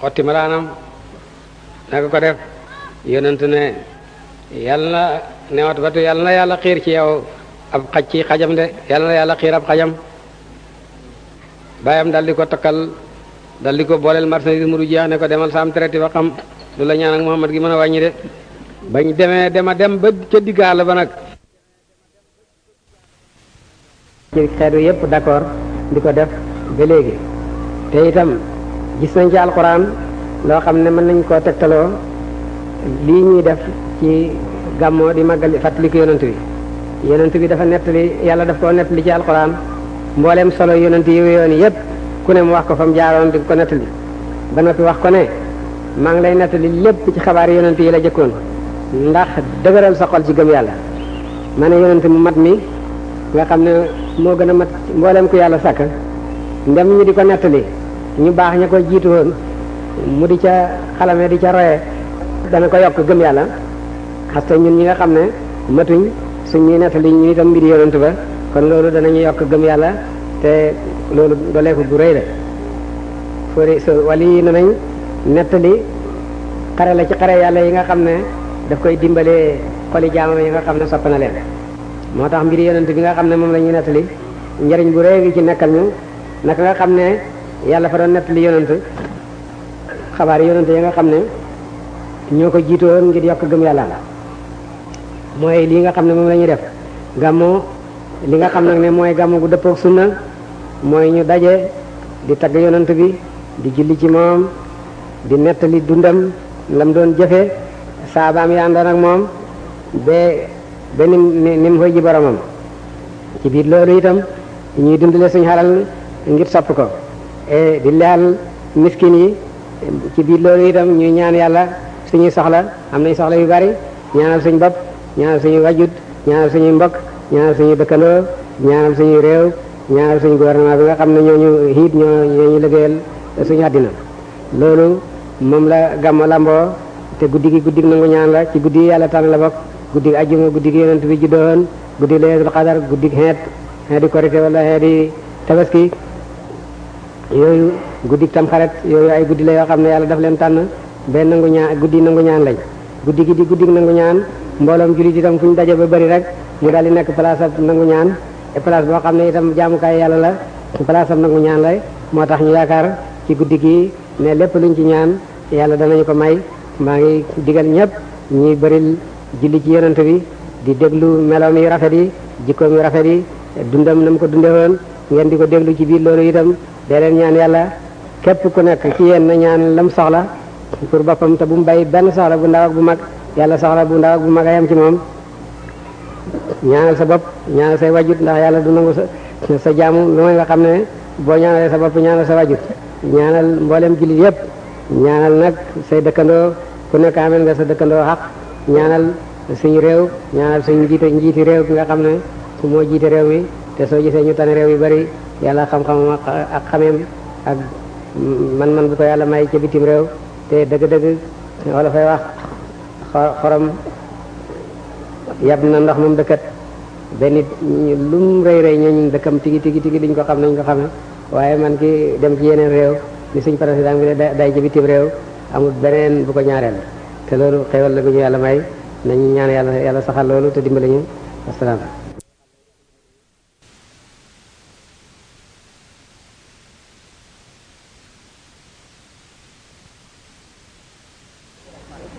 xotti malaanam naka ko def yonent ne yàlla ne Utbatu yàlla na yàlla xiir ci yow ab xaj ci xajam de yàlla na yàlla xiir ab xajam bàyyam dal di ko takkal dal di ko booleel marchandise mu du jeex ne ko demal saam traité ba xam lu la ñaan ak Muhammad gi mën a wàññi de bañ demee dem ba ca diggaal ba nag ci xeetu yépp d'accord di ko def ba léegi te itam gis nañ ci alxuraan loo xam ne mën nañ koo tegtaloo lii ñuy def ci gàmmoo di màggal fàttaliku yonent bi dafa nettali yàlla daf koo nettali ci alxuraan mbooleem solo yonent yi yoon yépp ku ne mu wax ko fa mu jaaroon di ko nettali ba noppi wax ko ne maa ngi lay nettali lépp ci xabaar yonent yi la jëkkoon ndax dëgëral sa xol ci gëm yàlla ma ne yonent mu mat mi nga xam ne moo gën a mat mbooleem ku yàlla sàkk ndem ñu di ko nettali ñu baax ña ko jiitu woon mu di ca xalame di ca roye dana ko yokk gëm yàlla xasta ñun ñi nga xam ne matuñ suñ ñuy nettali ñu itam mbiri yonent ba kon loolu danañu yokk gëm yàlla te loolu doleeku gu rëy la fori so wali yi ne nañ nettali xare la ci xare yàlla yi nga xam ne daf koy dimbalee xoli jaamam yi nga xam ne sopp na leen moo tax mbiri yonent bi nga xam ne moom la ñuy nettali njariñ bu rëy gi ci nekkal ñu naka nga xam ne yàlla fa doon nettali yonent xabaar yonent yi nga xam ne ñoo ko jiitoon ngir yokk gëm yàlla mooy lii nga xam ne moom la ñuy def gàmmu li nga xam nag ne mooy gàmmu gu dëppook sunna mooy ñu daje di tagg yonent bi di julli ci moom di nettali dundam lam doon jëfe saabaam yi àndoon ak moom ba ni mu koy ji boromam ci biir loolu itam ñuy dundale suñu xalal ngir sopp ko di leyal miskin yi ci biir loolu itam ñuy ñaan yàlla suñuy soxla am nañ soxla yu bari ñaanal suñu bopp ñaanal suñuy wajut ñaanal suñuy mbokk ñaanal suñuy dëkkandoo ñaanal suñuy réew ñaanal suñu gouvernement bi nga xam ne ñooñu xiit ñooñu liggéeyal suñu àddina loolu moom la gàmmo lamboo te guddi gi guddi nangu ñaan la ci guddi yi yàlla tànn la bokk guddi gi ajjuma guddi gi yonent bi juddoon guddi laylatul qadar guddi xeet di korité wala xeet di tabaski yooyu guddi tamxarit yooyu ay guddi la yoo xam ne yàlla daf leen tànn benn nangu ñaan guddi nangu ñaan lañ guddi gi di guddi nangu ñaan mbooloom jullit itam fu ñu daje ba bëri rek mu daal di nekk place ab nangu ñaan et place boo xam ne itam jaamukaay yàlla la place ab nangu ñaan lay moo tax ñu yaakaar ci guddi gi ne lépp luñ ci ñaan yàlla danañu ko may maa ngi digal ñëpp ñuy bëril julli ci yonent bi di déglu meloom yi rafet yi jikkoom yi rafet yi dundam na mu ko dunde woon ngeen di ko déglu ci biir loolu itam dee leen ñaan yàlla képp ku nekk ci yéen na ñaan lam soxla pour boppam te bu mu bay benn soxla bu ndaw ak bu mag yàlla soxla bu ndaw ak bu mag a yam ci moom ñaanal sa bopp ñaanal say wajut ndax yàlla du nangu sa jaamu lu may nga xam ne boo ñaanalee sa bopp ñaanal sa wajut ñaanal mboolem jullit yépp ñaanal nag say dëkkandoo ku nekk amel nga sa dëkkandoo xaq ñaanal suñu réew ñaanal suñu njiiti réew bi nga xam ne moo jiite réew mi te soo gisee ñu tane réew yu bari yàlla xam-xamam ak xameem ak man bu ko yàlla may ca bitim réew te dëgg-dëgg wala fay wax xorom yab na ndox moom dëkkat benn nit lum rëy ñooñu dëkkam tigi liñ ko xam nañ ko xame waaye man ki dem ci yeneen réew ni suñ président bi day ci bitim réew amul beneen bu ko ñaareel te loolu xewal la gu ñu yàlla may nañu ñaan yàlla saxal loolu te dimbali ñu asalaam.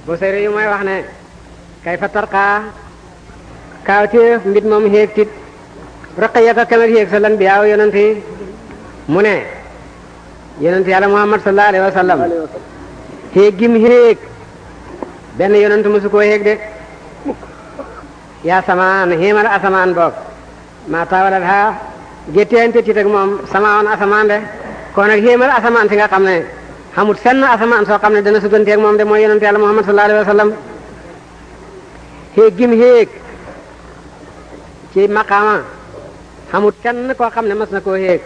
bu seri yu mooy wax ne kay fa tarqaa kaawteef mbit moom xéeg tit raqiyata kamat xéeg sa lan bi yaaw yonent yi mu ne yonent yàlla Muhammad sallallahu alayhi wa sallam xéeg gim xéeg benn yonent musu koo xéeg de yaa samaan xéemal asamaan boog maa taawalat ha gétteente tit ak moom samaan asamaan de kon nag xéemal asamaan si nga xam ne xamut senn asamaan soo xam ne dana suganteeg moom de mooy yonent yàlla Muhammad sallallahu alayhi wa sallam xéeg gim xéeg ci maqaama xamut kenn koo xam ne mas na koo xéeg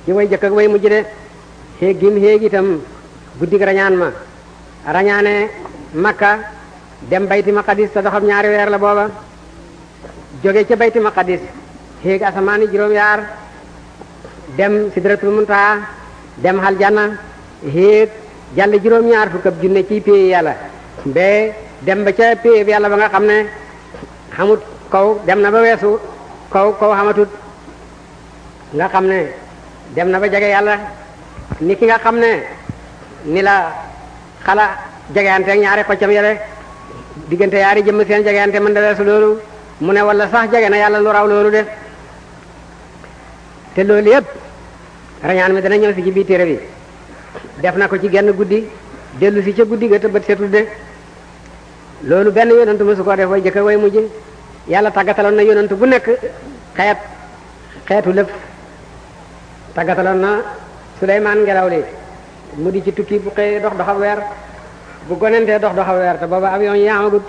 ci way jëkk ak way mujj de xéeg gim xéeg itam guddig rañaan ma rañaane Makka dem bayti maqadis te doxam ñaari weer la booba jóge ca bayti maqadis xéeg asamaani juróom yaar dem sidratul muntaha dem aljanna héeg jàll juróom-ñaar fukk ab junne ci pay yàlla ba dem ba ca pay yàlla ba nga xam ne xamut kaw dem na ba weesu kaw xamatut nga xam ne dem na ba jege yàlla ni ki nga xam ne ni la xala jegeyante ak ñaari xoccam yele diggante yaari jëmm seen jegeyante mën da weesu loolu mu ne wala sax jege na yàlla lu raw loolu de te loolu yépp rañaan mi dana ñëw si ci biir téere bi def na ko ci genn guddi dellu si ca guddi ga te bët setul de loolu benn yonantu mësu koo def way jëkk way mujj yàlla tàggataloon na yonantu bu nekk xeetu lëf tàggataloon na Suleymaan ngelaw li mu di ci tukki bu xëy dox doxab weer bu gonentee dox doxab weer te booba avion yi amagut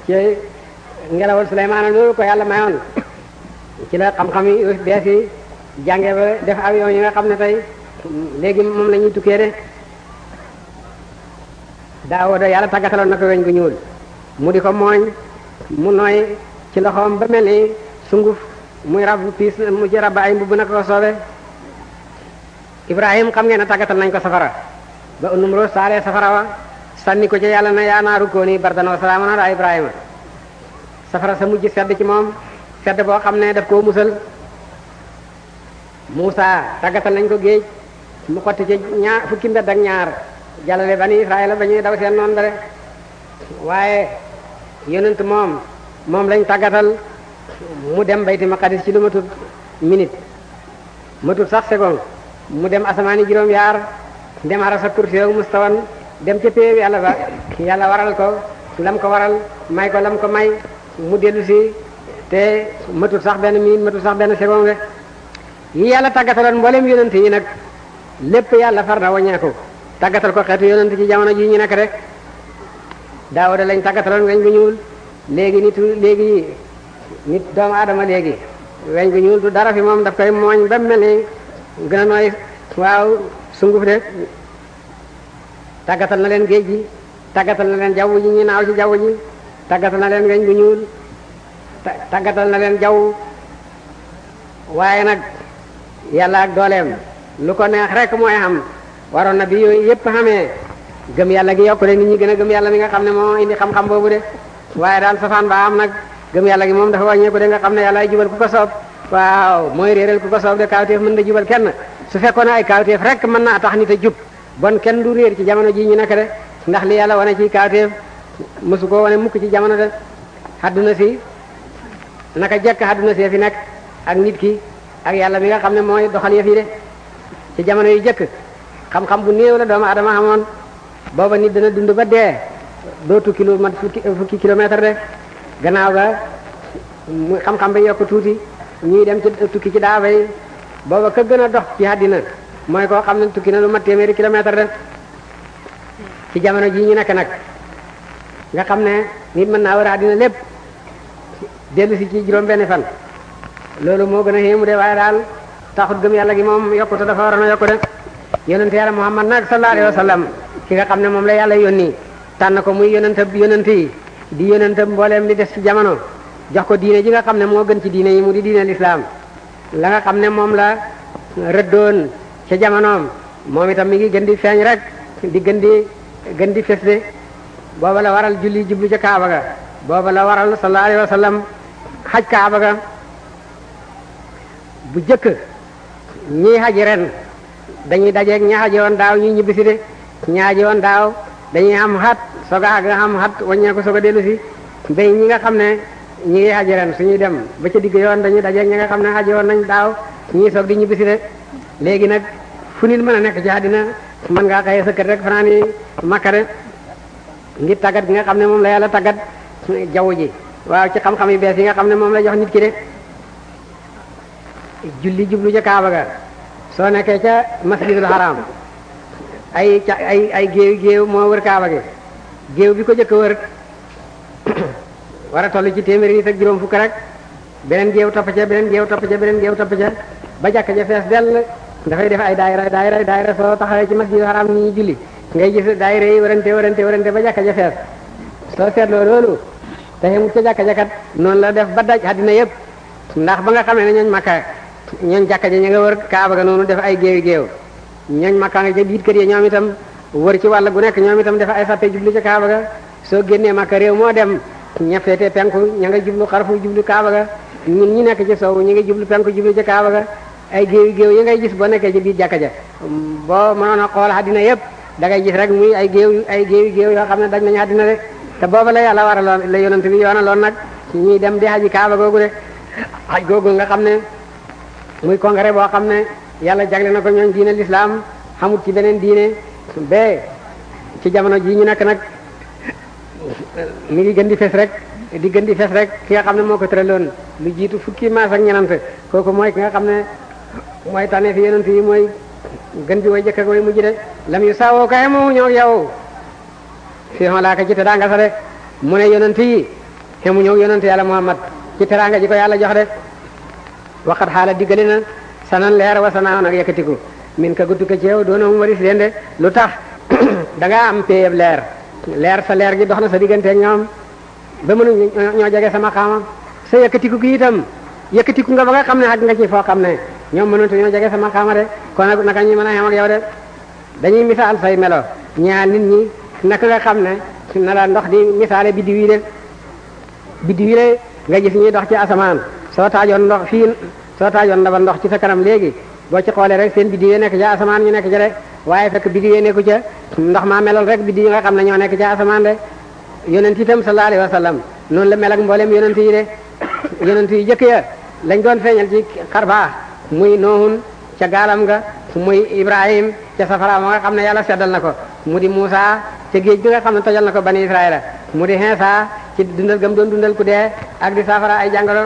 ci ngelawal Suleymaan loolu ko yàlla mayoon ci la xam-xam yi bees yi jànge ba def avion yi nga xam ne tey léegi moom la ñuy tukkee de Daawuda yàlla tàggataloon na ko weñ gu ñuul mu di ko mooñ mu nooy ci loxoom ba mel ni sunguf muy rab piis mu ci rab ay mbubb na ko soobe Ibrahim xam ngeen ne tàggatal nañ ko safara ba Numruus saalee safara wa sànni ko ci yàlla na yaa naaru kuuni bardan wa salaaman ala Ibrahima safara sa mujj sedd ci moom sedd boo xam ne daf koo musal Muusa tàggatal nañ ko géej mu xotti ci fukki mbedd ak ñaar jàllale bani Israël ba ñuy daw seen noonu bare waaye yonent moom lañ tàggatal mu dem bayti maqadis ci lu matut minute matut sax seconde mu dem asamaani juróom yaar dem arasa kursi ak mustawan dem ca péew yàlla ba yàlla waral ko lam ko waral may ko lam ko may mu dellu si te matut sax benn minute matut sax benn seconde yi yàlla tàggataloon mboolem yonent yi nag lépp yàlla far na waññeeku tàggatal ko xeetu yonent ci jamono ji ñu nekk rek Daawuda lañ tàggataloon weñ gu ñuul léegi nit doomu aadama léegi weñ gu ñuul du dara fi moom daf koy mooñ ba mel ni gën a nooy waaw sunguf de tàggatal na leen géej gi tàggatal na leen jaww ji ñi naaw ci jaww ji tàggatal na leen weñ gu ñuul tàggatal na leen jaww waaye nag yàlla ak dooleem lu ko neex rek mooy xam waroon na bi yooyu yépp xamee gëm yàlla gi yokku de nit ñi gën a gëm yàlla mi nga xam ne moo indi xam-xam boobu de waaye daal safaan ba am nag gëm yàlla gi moom dafa wàññeeku de nga xam ne yàlla ay jubal ku ko soob waaw mooy réeral ku ko soob de kaawteef mën na jubal kenn su fekkoon ay kaawteef rek mën naa tax nit a jub bon kenn du réer ci jamono ji ñu nekk de ndax li yàlla wane ci kaawteef mësu koo wane mukk ci jamono de hadduna si naka jekk hadduna si fi nekk ak nit ki ak yàlla mi nga xam ne mooy doxal yëf yi de ci jamono yu jëkk xam-xam bu néew la doomu adama xamoon booba nit dana dund ba dee doo tukki lu mat fukki kilomètre de gannaaw ga mu xam-xam bi yokk tuuti ñuy dem ci tukki ci daaba yi booba ka gën a dox ci àddina mooy koo xam ne tukki na lu mat téeméeri kilomètre de ci jamono ji ñu nekk nag nga xam ne nit mën naa war a àddina lépp dellu si ci juróom benn fan loolu moo gën a xéemu de waaye daal taxut gëm yàlla gi moom yokkute dafa waroon a yokku de yonente yàlla Muhammad nag sallallahu alayhi wa sallam ki nga xam ne moom la yàlla yónni tànn ko muy yonente yi di yonente mbooleem li des ci jamono jox ko diine ji nga xam ne moo gën ci diine yi mu di diine lislaam la nga xam ne moom la rëddoon ca jamonoom moom itam mi ngi gën di feeñ rek di gën di fes de booba la waral julli jublu ca Kaaba ga booba la waral sallallahu alayhi wa sallam xaj Kaaba ga bu jëkk ñii xaji ren dañuy dajeeg ñi xaji woon daaw ñuy ñibbisi de ñi xaji woon daaw dañuy am xat soga ak am xat waññeeku soga dellu si bay ñi nga xam ne ñi ngi xaji ren suñuy dem ba ca digg yoon dañuy dajeeg ñi nga xam ne xaji woon nañ daaw ñii soog di ñibbisi de léegi nag fu nit mën a nekk ci àddina mën ngaa xëye sa kër rek fanaan yi Makka de ngir tàggat gi nga xam ne moom la yàlla tàggat jaww ji waaw ci xam-xam yu bees yi nga xam ne moom la jox nit ki de julli jublu ca Kaaba ga soo nekkee ca masjidul haram ay géew moo wër Kaaba gi géew bi ko jëkk wër war a toll ci téeméeri nit ak juróom fukk rek beneen géew topp ca beneen géew topp ca beneen géew topp ca ba jàkka ja fees dell dafay def ay daayira soo taxawee ci masjidul haram ni ñuy julli ngay gis daayira yi warante ba jàkka ja fees soo seetloo loolu te mu ca jàkka jakat noonu la def ba daj àddina yépp ndax ba nga xamee ne ñooñ Makka ñooñ jàkka ja ñu nga wër Kaaba ga noonu def ay géew ñooñ Makka nga ca biir kër yi ñoom itam wër ci wàll gu nekk ñoom itam dafa ay sàppe jublu ca Kaaba ga soo génnee Makka réew moo dem ña féete penku ña nga jublu xarfu jublu Kaaba ga ñun ñi nekk ci sowu ñi nga jublu penku jublu ca Kaaba ga ay géew yi ngay gis boo nekkee ci biir jàkka ja boo mënoon a xool àddina yëpp da ngay gis rek muy ay géew yoo xam ne daj nañu àddina de te booba la yàlla waraloon la yonent bi yoonaloon nag ñuy dem di haji Kaaba googu de haj googu nga xam ne muy congrès boo xam ne yàlla jagle na ko ñooñ diine l'islam xamut ci beneen diine ba ci jamono ji ñu nekk nag mi ngi gën di fes rek ki nga xam ne moo ko tëraloon lu jiitu fukki maas ak ñenant kooku mooy ki nga xam ne mooy tànnee fi yonent yi mooy gën ji way jëkk ak way mujj de lam yu saawoo kaye moomu ñëw yow fii xolaa ka ci teraanga sa de mu ne yonent yi xemu ñëw yonent yàlla Muhammad ci teraanga ji ko yàlla jox de waxat xaala diggale na sanan leer wa sanaaw nag yëkkatiku min ka guddu ko ci yow doona mu waris leen de lu tax da ngaa am péyeb leer sa leer gi dox na sa diggante ak ñoom ba mënu ñoo jege sama xaama sa yëkkatiku gi itam yëkkatiku nga ba nga xam ne ak nga ci foo xam ne ñoom mënunte ñoo jege sama xaama de kon nag naka ñuy mën a xem ak yow de dañuy misaal say melo ñaal nit ñi naka nga xam ne na la ndox di misaale biddiw yi de biddiw yi de nga gis ñuy dox ci asamaan soo taajoon ndaba ndox ci sa kanam léegi boo ci xoolee rek seen biddiw yi nekk ca asamaan ñu nekk ca de waaye fekk biddiw yi nekku ca ndox maa melal rek biddiw yi nga xam ne ñoo nekk ca asamaan de yonent itam sallallahu alayhi wa sallam noonu la mel ak mboolem yonent yi de yonent yi jëkk ya lañ doon feeñal ci xarbaax muy Noohun ca gaalam ga muy Ibrahim ca safara moo nga xam ne yàlla seddal na ko mu di Muusa ca géej gi nga xam ne tojal na ko bani Israëla mu di Iisaa ci dundal gam doon dundal ku dee ak di safara ay jàngoro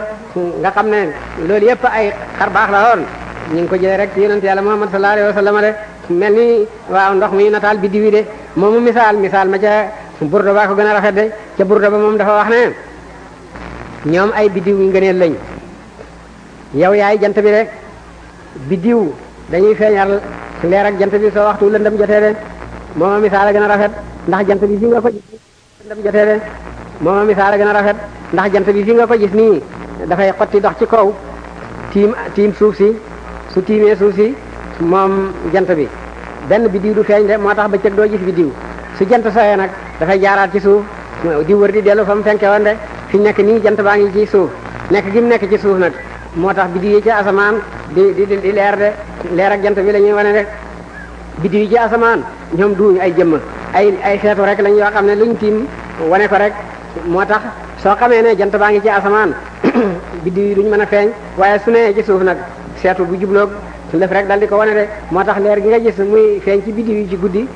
nga xam ne loolu yëpp ay xarbaax la woon ñu ngi ko jëlee rek ci yonent yàlla Muhammad sallallahu alayhi wa sallam de mel ni waaw ndox mi nataal biddiw yi de moomu misaal ma ca burda baa ko gën a rafet de ca burda ba moom dafa wax ne ñoom ay biddiw yu ngëneel lañ yow yaay jant bi de biddiw dañuy feeñal leer ak jant bi soo waxtu lëndëm jotee de mooma misaal a gën a rafet ndax jant bi fi nga ko gis lëndëm jotee de mooma misaal a gën a rafet ndax jant bi fi nga ko gis nii dafay xotti dox ci kaw tiim suuf si su tiimee suuf si moom jant bi benn biddiw du feeñ de moo tax bëccëg doo gis biddiw su jant soxee nag dafay jaaraat ci suuf di wër di dellu fa mu fenke woon de fi nekk nii jant baa ngi ci suuf nekk gi mu nekk ci suuf nag moo tax biddiw yi ci asamaan di leer de leer ak jant bi la ñuy wane rek biddiw yi ci asamaan ñoom duuñu ay jëmm ay seetu rek lañ yoo xam ne luñ tiim wane ko rek moo tax soo xamee ne jant baa ngi ci asamaan biddiw yi duñ mën a feeñ waaye su nee ci suuf nag seetu bu jubloog lëf rek dal di ko wane de moo tax leer gi nga gis muy feeñ ci biddiw yi ci guddi